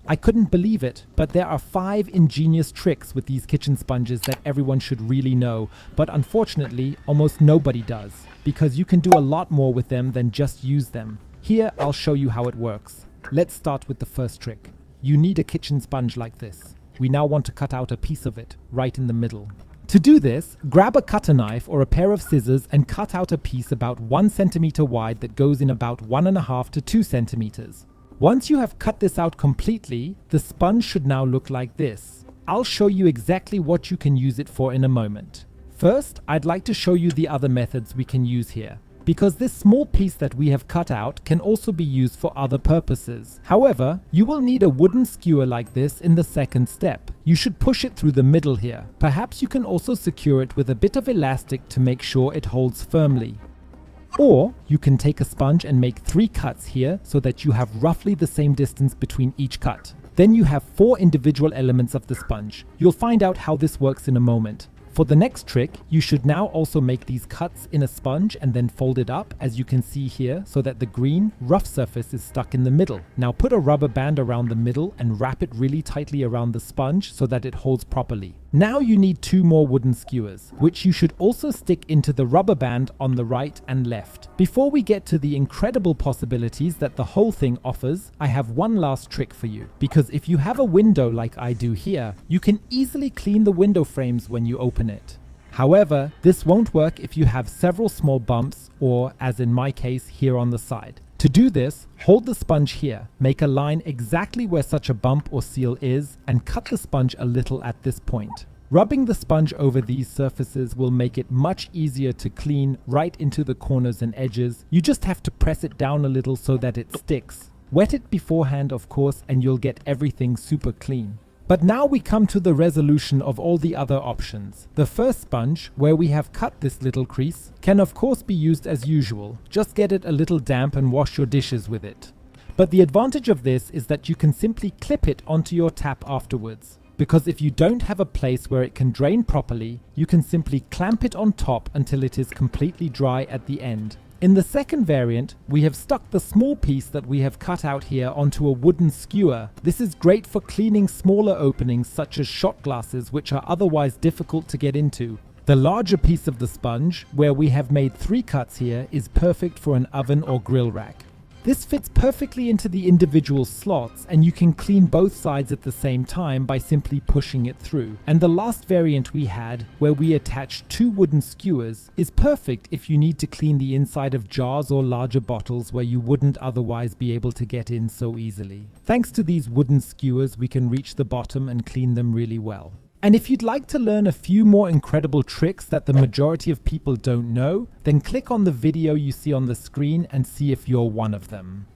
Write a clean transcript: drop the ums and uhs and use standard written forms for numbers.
I couldn't believe it, but there are 5 ingenious tricks with these kitchen sponges that everyone should really know, but unfortunately, almost nobody does, because you can do a lot more with them than just use them. Here, I'll show you how it works. Let's start with the first trick. You need a kitchen sponge like this. We now want to cut out a piece of it, right in the middle. To do this, grab a cutter knife or a pair of scissors and cut out a piece about 1 centimeter wide that goes in about 1.5 to 2 centimeters. Once you have cut this out completely, the sponge should now look like this. I'll show you exactly what you can use it for in a moment. First, I'd like to show you the other methods we can use here, because this small piece that we have cut out can also be used for other purposes. However, you will need a wooden skewer like this in the second step. You should push it through the middle here. Perhaps you can also secure it with a bit of elastic to make sure it holds firmly. Or you can take a sponge and make 3 cuts here so that you have roughly the same distance between each cut. Then you have 4 individual elements of the sponge. You'll find out how this works in a moment. For the next trick, you should now also make these cuts in a sponge and then fold it up, as you can see here, so that the green, rough surface is stuck in the middle. Now put a rubber band around the middle and wrap it really tightly around the sponge so that it holds properly. Now you need 2 more wooden skewers, which you should also stick into the rubber band on the right and left. Before we get to the incredible possibilities that the whole thing offers, I have one last trick for you. Because if you have a window like I do here, you can easily clean the window frames when you open it. However, this won't work if you have several small bumps or, as in my case, here on the side. To do this, hold the sponge here, make a line exactly where such a bump or seal is, and cut the sponge a little at this point. Rubbing the sponge over these surfaces will make it much easier to clean right into the corners and edges. You just have to press it down a little so that it sticks. Wet it beforehand, of course, and you'll get everything super clean. But now we come to the resolution of all the other options. The first sponge, where we have cut this little crease, can of course be used as usual. Just get it a little damp and wash your dishes with it. But the advantage of this is that you can simply clip it onto your tap afterwards. Because if you don't have a place where it can drain properly, you can simply clamp it on top until it is completely dry at the end. In the second variant, we have stuck the small piece that we have cut out here onto a wooden skewer. This is great for cleaning smaller openings such as shot glasses, which are otherwise difficult to get into. The larger piece of the sponge, where we have made 3 cuts here, is perfect for an oven or grill rack. This fits perfectly into the individual slots, and you can clean both sides at the same time by simply pushing it through. And the last variant we had, where we attached 2 wooden skewers, is perfect if you need to clean the inside of jars or larger bottles where you wouldn't otherwise be able to get in so easily. Thanks to these wooden skewers, we can reach the bottom and clean them really well. And if you'd like to learn a few more incredible tricks that the majority of people don't know, then click on the video you see on the screen and see if you're one of them.